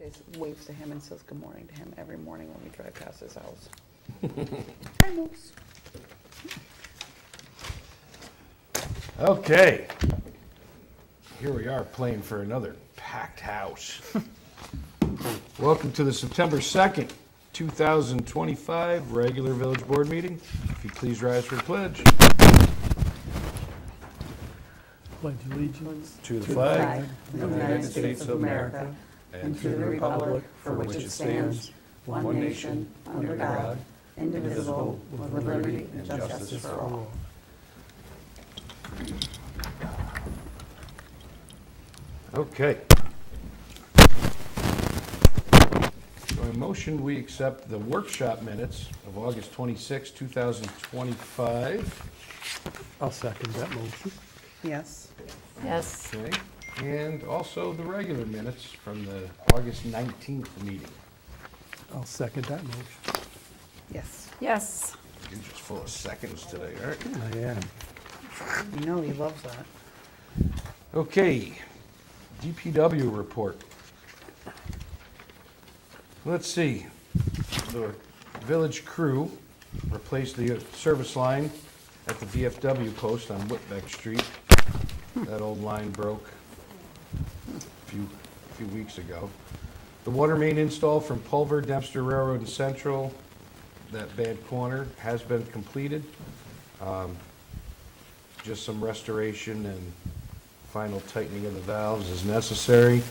Jason waves to him and says good morning to him every morning when we drive past his house. Hi, Moose. Okay. Here we are playing for another packed house. Welcome to the September 2nd, 2025 regular village board meeting. If you please rise for the pledge. Pledge allegiance To the flag of the United States of America and to the republic for which it stands, one nation, under God, indivisible, with liberty and justice for all. Okay. So I motion we accept the workshop minutes of August 26, 2025. I'll second that motion. Yes. Yes. Okay. And also the regular minutes from the August 19th meeting. I'll second that motion. Yes. Yes. You're just full of seconds today, aren't you? I am. You know he loves that. Okay, DPW report. Let's see, the village crew replaced the service line at the VFW post on Whitbeck Street. That old line broke a few weeks ago. The water main install from Pulver, Dempster Railroad and Central, that bad corner, has been completed. Just some restoration and final tightening of the valves is necessary.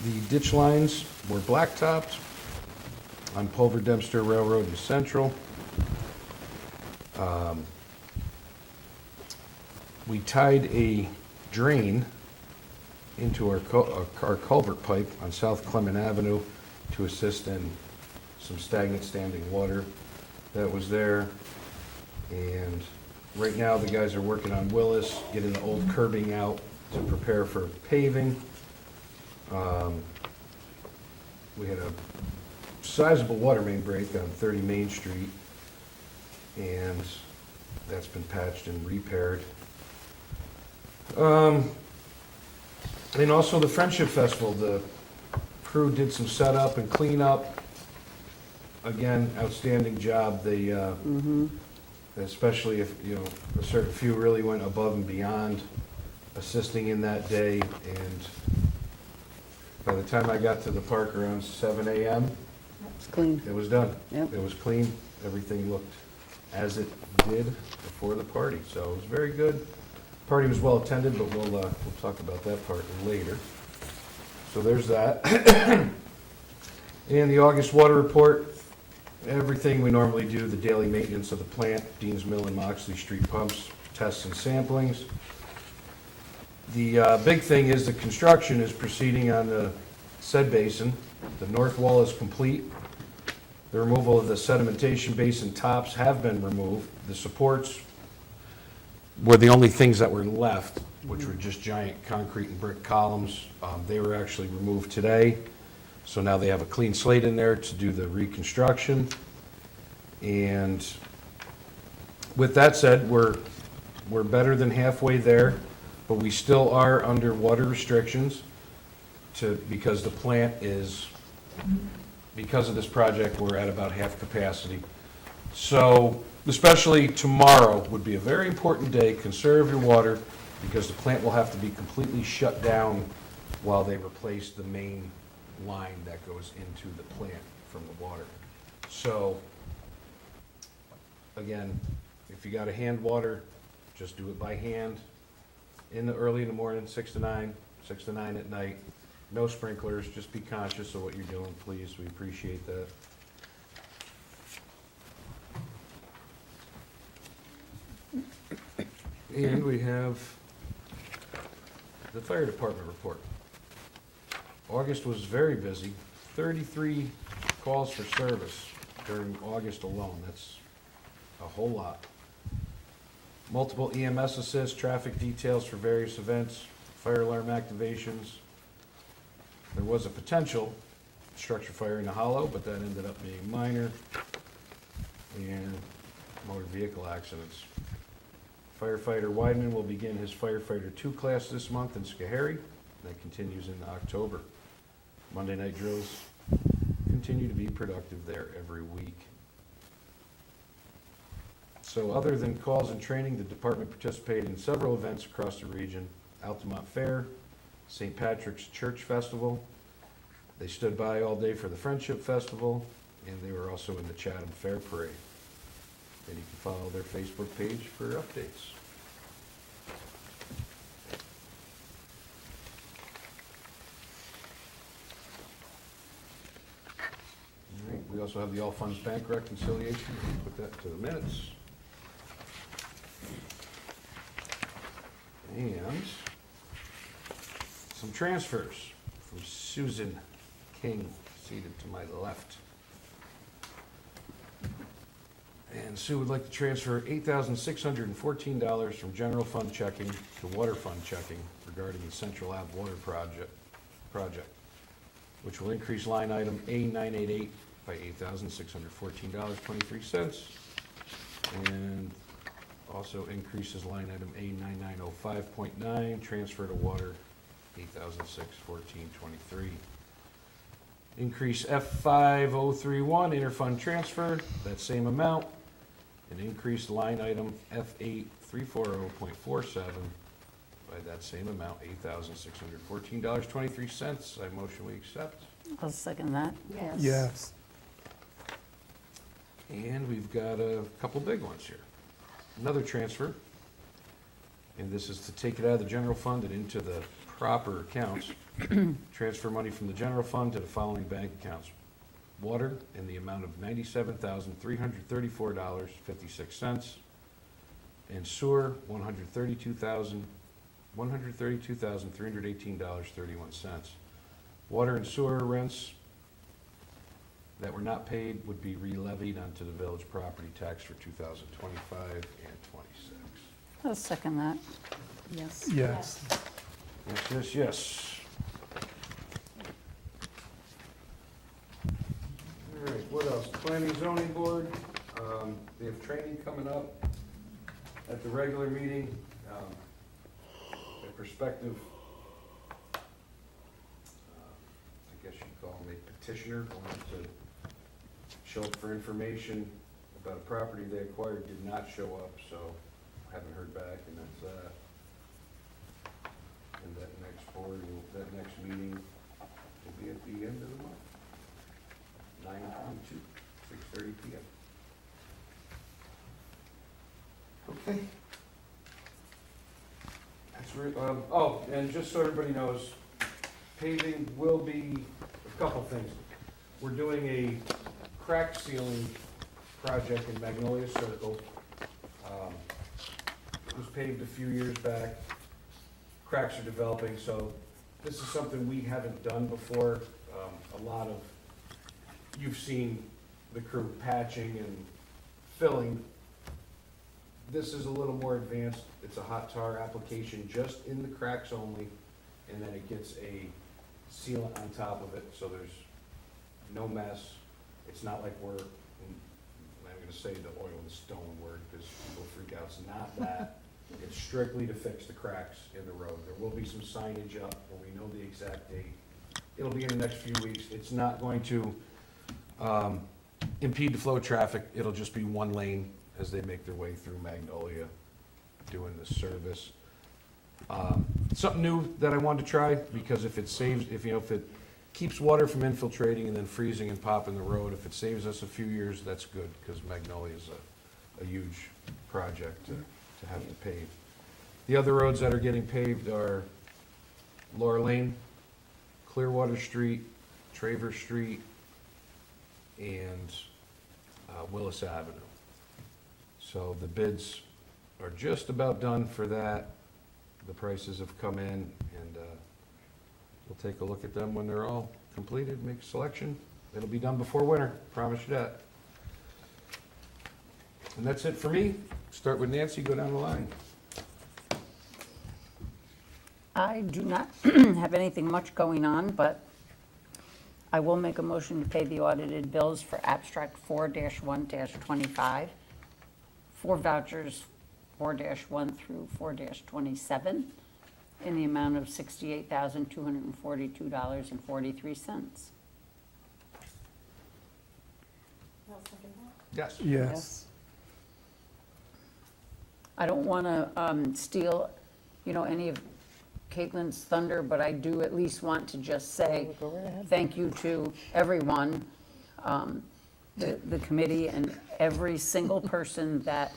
The ditch lines were blacktopped on Pulver, Dempster Railroad and Central. We tied a drain into our culvert pipe on South Clement Avenue to assist in some stagnant standing water that was there. And right now, the guys are working on Willis, getting the old curbing out to prepare for paving. We had a sizable water main break on 30 Main Street, and that's been patched and repaired. And also the Friendship Festival, the crew did some setup and cleanup. Again, outstanding job. They, especially if, you know, a certain few really went above and beyond assisting in that day. And by the time I got to the park around 7 a.m., It's clean. it was done. Yep. It was clean. Everything looked as it did before the party. So it was very good. Party was well attended, but we'll talk about that part later. So there's that. And the August water report, everything we normally do, the daily maintenance of the plant, Deans Mill and Moxley Street pumps, tests and samplings. The big thing is the construction is proceeding on the said basin. The north wall is complete. The removal of the sedimentation basin tops have been removed. The supports were the only things that were left, which were just giant concrete and brick columns. They were actually removed today. So now they have a clean slate in there to do the reconstruction. And with that said, we're better than halfway there, but we still are under water restrictions because the plant is, because of this project, we're at about half capacity. So especially tomorrow would be a very important day. Conserve your water because the plant will have to be completely shut down while they replace the main line that goes into the plant from the water. So, again, if you got to hand water, just do it by hand early in the morning, 6 to 9, 6 to 9 at night. No sprinklers, just be conscious of what you're doing, please. We appreciate that. And we have the fire department report. August was very busy, 33 calls for service during August alone. That's a whole lot. Multiple EMS assists, traffic details for various events, fire alarm activations. There was a potential structure fire in the hollow, but that ended up being minor. And motor vehicle accidents. Firefighter Weidman will begin his Firefighter 2 class this month in Schoharie. That continues in October. Monday night drills continue to be productive there every week. So other than calls and training, the department participated in several events across the region. Altamont Fair, St. Patrick's Church Festival. They stood by all day for the Friendship Festival, and they were also in the Chatham Fair Parade. And you can follow their Facebook page for updates. All right, we also have the All Funds Bank reconciliation. Put that to the minutes. And some transfers from Susan King, seated to my left. And Sue would like to transfer $8,614 from general fund checking to water fund checking regarding the Central Ave water project, which will increase line item A988 by $8,614.23, and also increases line item A9905.9, transfer to water, $8,614.23. Increase F5031, interfund transfer, that same amount, and increase line item F8340.47 by that same amount, $8,614.23. I motion we accept. I'll second that. Yes. And we've got a couple big ones here. Another transfer, and this is to take it out of the general fund and into the proper accounts. Transfer money from the general fund to the following bank accounts. Water in the amount of $97,334.56, and sewer $132,318.31. Water and sewer rents that were not paid would be re-levied onto the village property tax for 2025 and 26. I'll second that. Yes. Yes. Yes, yes, yes. All right, what else? Planning zoning board, they have training coming up at the regular meeting. A prospective, I guess you'd call him a petitioner, wanted to show up for information about a property they acquired, did not show up, so haven't heard back, and that's, and that next board, that next meeting will be at the end of the month, 9/22, 6:30 PM. Okay. That's oh, and just so everybody knows, paving will be a couple things. We're doing a crack sealing project in Magnolia Circle. It was paved a few years back. Cracks are developing, so this is something we haven't done before. A lot of, you've seen the crew patching and filling. This is a little more advanced. It's a hot tar application just in the cracks only, and then it gets a sealant on top of it, so there's no mess. It's not like we're, I'm gonna say the oil and stone word, because people freak out. It's not that. It's strictly to fix the cracks in the road. There will be some signage up when we know the exact date. It'll be in the next few weeks. It's not going to impede the flow of traffic. It'll just be one lane as they make their way through Magnolia doing the service. Something new that I wanted to try, because if it saves, if it keeps water from infiltrating and then freezing and popping the road, if it saves us a few years, that's good, because Magnolia is a huge project to have to pave. The other roads that are getting paved are Laura Lane, Clearwater Street, Traver Street, and Willis Avenue. So the bids are just about done for that. The prices have come in, and we'll take a look at them when they're all completed, make a selection. It'll be done before winter, promise you that. And that's it for me. Start with Nancy, go down the line. I do not have anything much going on, but I will make a motion to pay the audited bills for abstract 4-1-25, 4 vouchers 4-1 through 4-27, in the amount of $68,242.43. I'll second that. Yes. Yes. I don't want to steal, any of Caitlin's thunder, but I do at least want to just say thank you to everyone, the committee and every single person that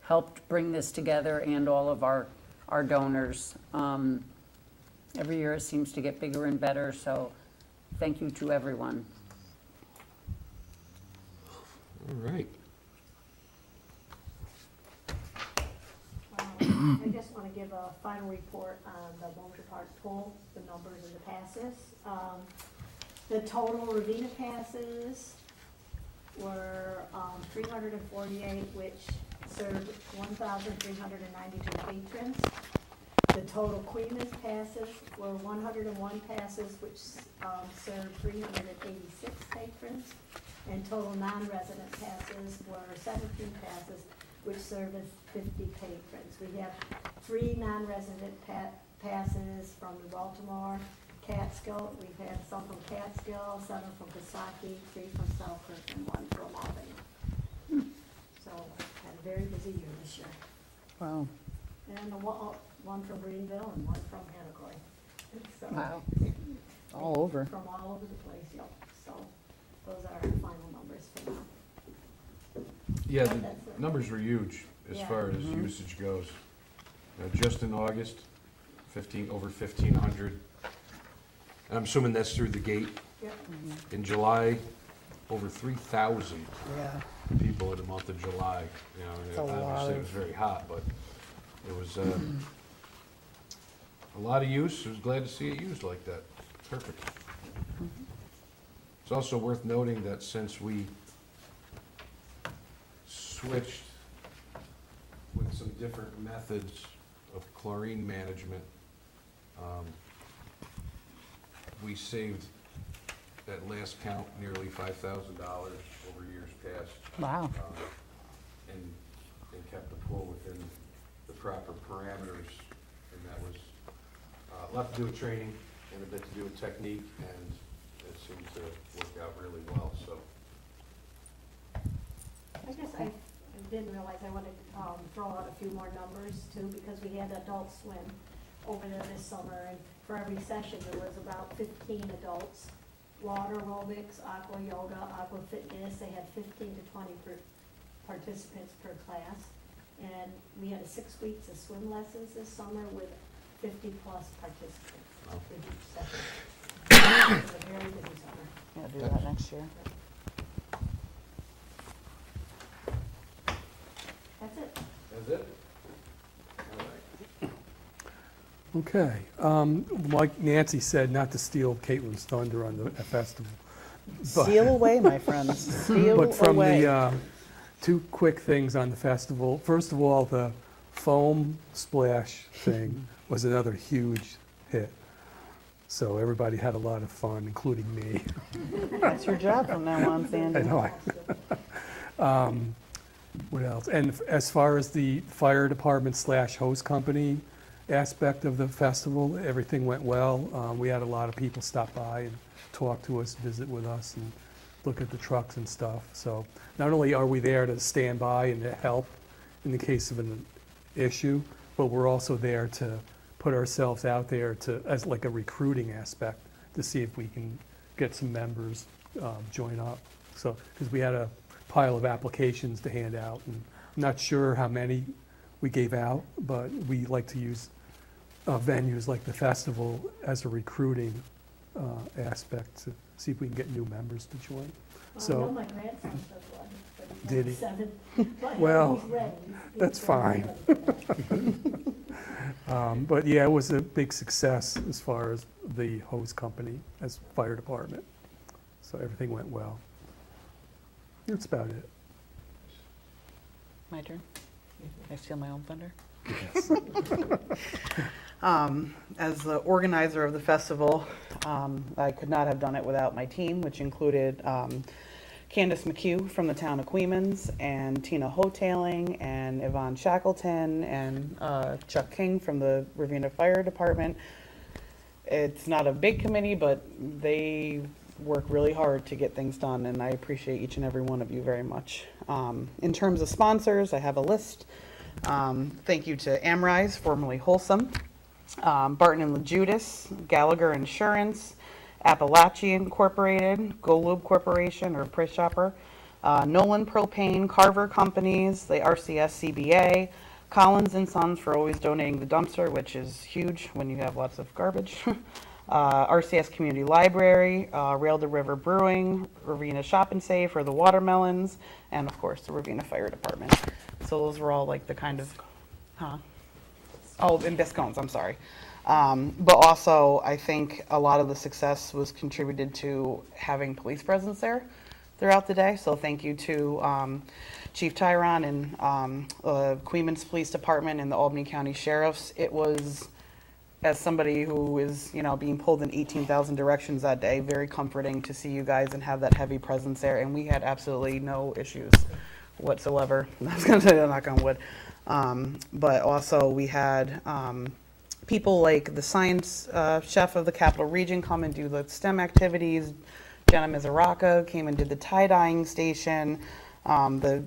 helped bring this together and all of our donors. Every year it seems to get bigger and better, so thank you to everyone. All right. I just want to give a final report on the Wonderful Park poll, the numbers and the passes. The total Ravena passes were 348, which served 1,392 patrons. The total Queen's passes were 101 passes, which served 386 patrons. And total non-resident passes were 17 passes, which served as 50 patrons. We have 3 non-resident passes from New Baltimore, Catskill. We've had some from Catskill, 7 from Coxsackie, 3 from Selkirk, and 1 from Albany. So had a very busy year this year. Wow. And one from Greenville and 1 from Hanacoy. So, Wow. All over. From all over the place, yep. So those are our final numbers for now. Yeah, That's the it. numbers were huge as Yeah. far as usage goes. Just in August, over 1,500. And I'm assuming that's through the gate. Yep. In July, over 3,000 Yeah, people in the month of July. It's a lot Obviously it was of- very hot, but it was a lot of use. I was glad to see it used like that. Perfect. It's also worth noting that since we switched with some different methods of chlorine management, we saved, at last count, nearly $5,000 over years past. Wow. And kept the pool within the proper parameters. And that was a lot to do with training and a bit to do with technique, and it seemed to work out really well, so. I guess I didn't realize I wanted to throw out a few more numbers too, because we had adult swim over there this summer, and for every session, there was about 15 adults. Water aerobics, aqua yoga, aqua fitness, they had 15 to 20 participants per class. And we had 6 weeks of swim lessons this summer with 50-plus participants with each session. It was a very busy summer. yeah, do that next year. That's it. That's it? All right. Okay. Like Nancy said, not to steal Caitlin's thunder on the festival. but- Steal away, my friends, steal But from away. the, 2 quick things on the festival. First of all, the foam splash thing was another huge hit. So everybody had a lot of fun, including me. That's your job from now on, I Sandy. know. What else? And as far as the fire department / host company aspect of the festival, everything went well. We had a lot of people stop by and talk to us, visit with us, and look at the trucks and stuff. So not only are we there to stand by and to help in the case of an issue, but we're also there to put ourselves out there as like a recruiting aspect to see if we can get some members join up. So, because we had a pile of applications to hand out, and I'm not sure how many we gave out, but we like to use venues like the festival as a recruiting aspect to see if we can get new members to join. Well, I know So, my grandson does one, but he's Did only he? 7. But Well, he's ready. that's fine. But yeah, it was a big success as far as the hose company, as fire department. So everything went well. That's about it. My turn? Can I steal my own thunder? Yes. As the organizer of the festival, I could not have done it without my team, which included Candace McHugh from the town of Queens, and Tina Hotailing, and Yvonne Shackleton, and Chuck King from the Ravena Fire Department. It's not a big committee, but they work really hard to get things done, and I appreciate each and every one of you very much. In terms of sponsors, I have a list. Thank you to Amrise, formerly Wholesome, Barton and LaJudas, Gallagher Insurance, Appalachia Incorporated, Golub Corporation or Price Shopper, Nolan Propane, Carver Companies, the RCS CBA, Collins and Sons for always donating the dumpster, which is huge when you have lots of garbage. RCS Community Library, Rail to River Brewing, Ravena Shop and Save for the watermelons, and of course the Ravena Fire Department. So those were all like the kind of, and Biscones, I'm sorry. But also, I think a lot of the success was contributed to having police presence there throughout the day. So thank you to Chief Tyron and Queens Police Department and the Albany County Sheriffs. It was, as somebody who is, being pulled in 18,000 directions that day, very comforting to see you guys and have that heavy presence there. And we had absolutely no issues whatsoever. I was going to say, knock on wood. But also we had people like the science chef of the Capital Region come and do the STEM activities. Jenna Mizuraka came and did the tie-dyeing station. The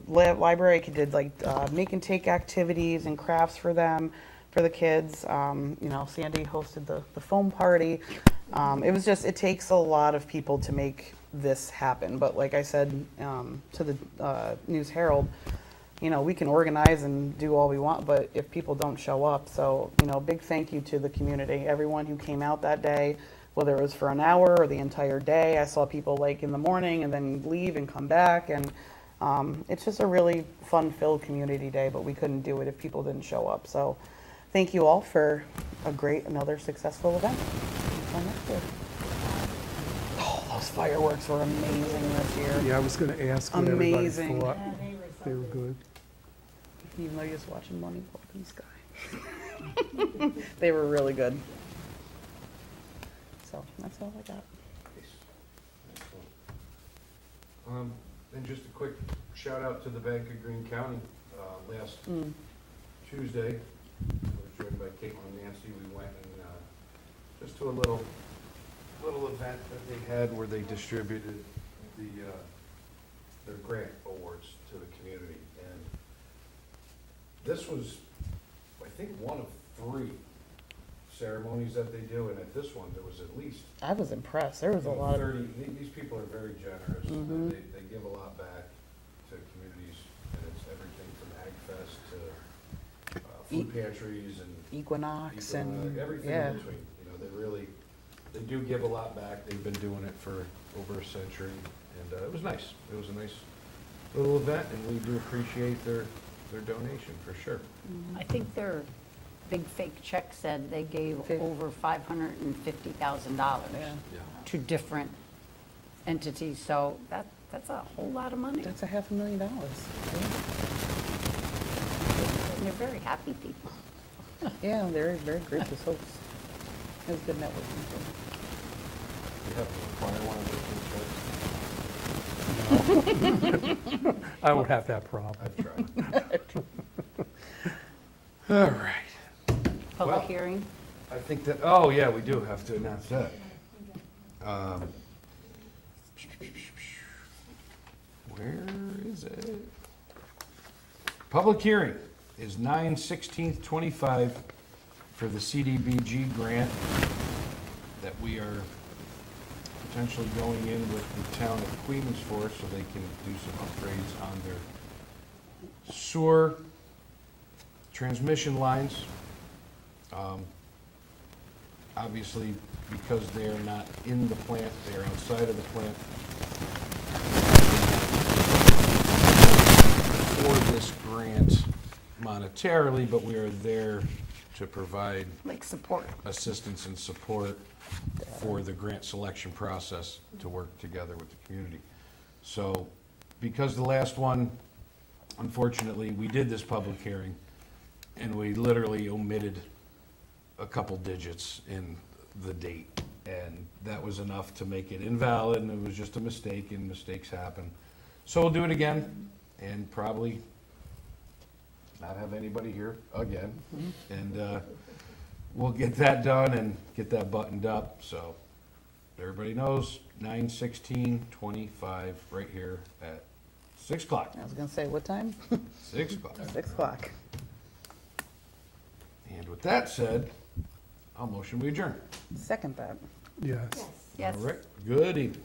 library did like make and take activities and crafts for them, for the kids. Sandy hosted the foam party. It takes a lot of people to make this happen. But like I said to the News Herald, we can organize and do all we want, but if people don't show up, so, big thank you to the community, everyone who came out that day, whether it was for an hour or the entire day. I saw people like in the morning and then leave and come back, and it's just a really fun-filled community day, but we couldn't do it if people didn't show up. So thank you all for another successful event. Until next year. Oh, those fireworks were amazing this year. Yeah, I was going to ask what everybody Amazing. thought. They were good. Even though you're just watching Money Fall in the Sky. They were really good. So that's all I got. And just a quick shout out to the Bank of Greene County. Last Tuesday, I was joined by Caitlin and Nancy. We went and just to a little event that they had where they distributed their grant awards to the community. And this was, I think, one of 3 ceremonies that they do, and at this one, there was at least I was impressed. There was a lot of 30. These people are very generous. They give a lot back to communities, and it's everything from Ag Fest to food pantries and Equinox and everything in between. They do give a lot back. They've been doing it for over a century, and it was nice. It was a nice little event, and we do appreciate their donation for sure. I think their big fake check said they gave over $550,000 Yeah. to different entities, so that's a whole lot of money. That's $500,000. And they're very happy people. Yeah, they're very gracious folks. It was good networking. You have to acquire one of those things, right? I don't have that problem. I've tried. All right. Public Well, hearing? I think that, oh yeah, we do have to announce that. Where is it? Public hearing is 9/16/25 for the CDBG grant that we are potentially going in with the town of Queens for, so they can do some upgrades on their sewer transmission lines. Obviously, because they are not in the plant, they are outside of the plant. For this grant monetarily, but we are there to provide Like support. assistance and support for the grant selection process to work together with the community. So, because the last one, unfortunately, we did this public hearing, and we literally omitted a couple digits in the date, and that was enough to make it invalid, and it was just a mistake, and mistakes happen. So we'll do it again, and probably not have anybody here again, and we'll get that done and get that buttoned up, so everybody knows, 9/16/25, right here at 6 o'clock. I was gonna say, what time? 6 o'clock. 6 o'clock. And with that said, I'll motion we adjourn. Second that. Yes. Yes. Yes. All right, good evening.